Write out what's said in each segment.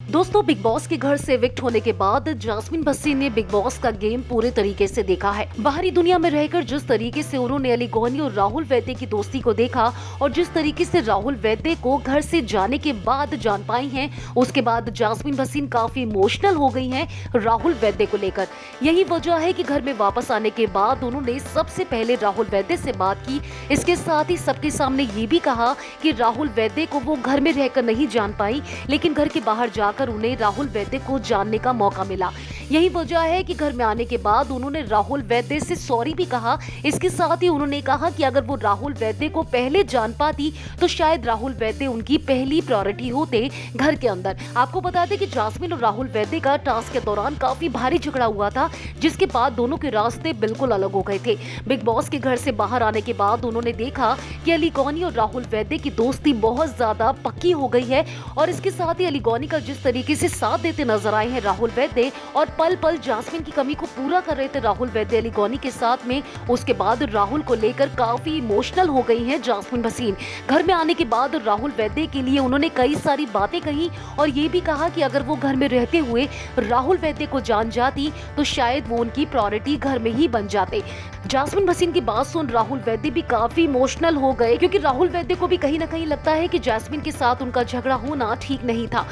दोस्तों, big boss के घर से इविक्ट होने के बाद जास्मिन भसीन ने बिग बॉस का गेम पूरे तरीके से देखा है। बाहरी दुनिया में रहकर जिस तरीके से उन्होंने अली गौनी और राहुल वैद्य की दोस्ती को देखा और जिस तरीके से राहुल वैद्य को घर से जाने के बाद जान पाई हैं, उसके बाद जास्मिन भसीन काफी इमोशनल हो गई हैं राहुल वैद्य को लेकर। यही वजह है कि घर में वापस आने के बाद उन्होंने सबसे पहले राहुल वैद्य से बात की। इसके साथ ही सबके सामने ये भी कहा कि राहुल वैद्य को वो घर में रहकर नहीं जान पाई, लेकिन घर के बाहर जाकर उन्हें राहुल वैद्य को जानने का मौका मिला। यही वजह है कि घर में आने के बाद उन्होंने राहुल वैद्य से सॉरी भी कहा। इसके साथ ही उन्होंने कहा कि अगर वो राहुल वैद्य को पहले जान पाती तो शायद राहुल वैद्य उनकी पहली प्रायोरिटी होते घर के अंदर। आपको बता दें कि जास्मिन और राहुल वैद्य का टास्क के दौरान काफी भारी झगड़ा हुआ था, जिसके बाद दोनों के रास्ते बिल्कुल अलग हो गए थे। बिग बॉस के घर से बाहर आने के बाद उन्होंने देखा कि अली गौनी और राहुल वैद्य की दोस्ती बहुत ज्यादा पक्की हो गई है और इसके साथ ही अली गौनी का जिस तरीके से साथ देते नजर आए हैं राहुल वैद्य और पल पल जास्मिन की कमी को पूरा कर रहे थे राहुल वैद्य अली गौनी के साथ में, उसके बाद राहुल को लेकर काफी इमोशनल हो गई हैं जास्मिन भसीन। घर में आने के बाद राहुल वैद्य के लिए उन्होंने कई सारी बातें कही और ये भी कहा कि अगर वो घर में रहते हुए राहुल वैद्य को जान जाती तो शायद वो उनकी प्रायोरिटी घर में ही बन जाते। जास्मिन भसीन की बात सुन राहुल वैद्य भी काफी इमोशनल हो गए, क्योंकि राहुल वैद्य को भी कहीं ना कहीं लगता है कि जास्मिन के साथ उनका झगड़ा होना ठीक नहीं था।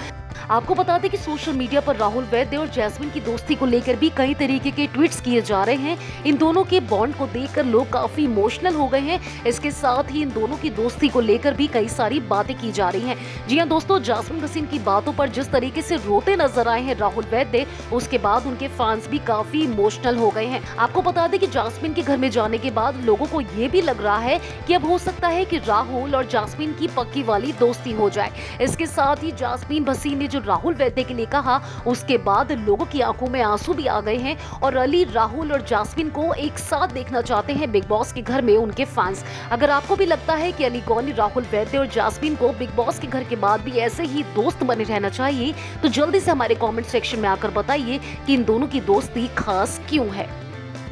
आपको बता दें कि सोशल मीडिया पर राहुल वैद्य और जैस्मिन की दोस्ती को लेकर भी कई तरीके के ट्वीट्स किए जा रहे हैं। इन दोनों के बॉन्ड को देखकर लोग काफी इमोशनल हो गए हैं। इसके साथ ही इन दोनों की दोस्ती को लेकर भी कई सारी बातें की जा रही हैं। जी हां दोस्तों, जास्मिन भसीन की बातों पर जिस तरीके से रोते नजर आए हैं राहुल वैद्य, उसके बाद उनके फैंस भी काफी इमोशनल हो गए हैं। आपको बता दें कि जास्मिन के घर में जाने के बाद लोगों को ये भी लग रहा है कि अब हो सकता है कि राहुल और जास्मिन की पक्की वाली दोस्ती हो जाए। इसके साथ ही जास्मिन भसीन ने जो राहुल वैद्य के लिए कहा, उसके बाद लोगों की आंखों में आंसू भी आ गए हैं और अली, राहुल और जास्मिन को एक साथ देखना चाहते हैं बिग बॉस के घर में उनके फैंस। अगर आपको भी लगता है कि अली गौनी, राहुल वैद्य और जास्मिन को बिग बॉस के घर के बाद भी ऐसे ही दोस्त बने रहना चाहिए, तो जल्दी से हमारे कमेंट सेक्शन में आकर बताइए कि इन दोनों की दोस्ती खास क्यों है।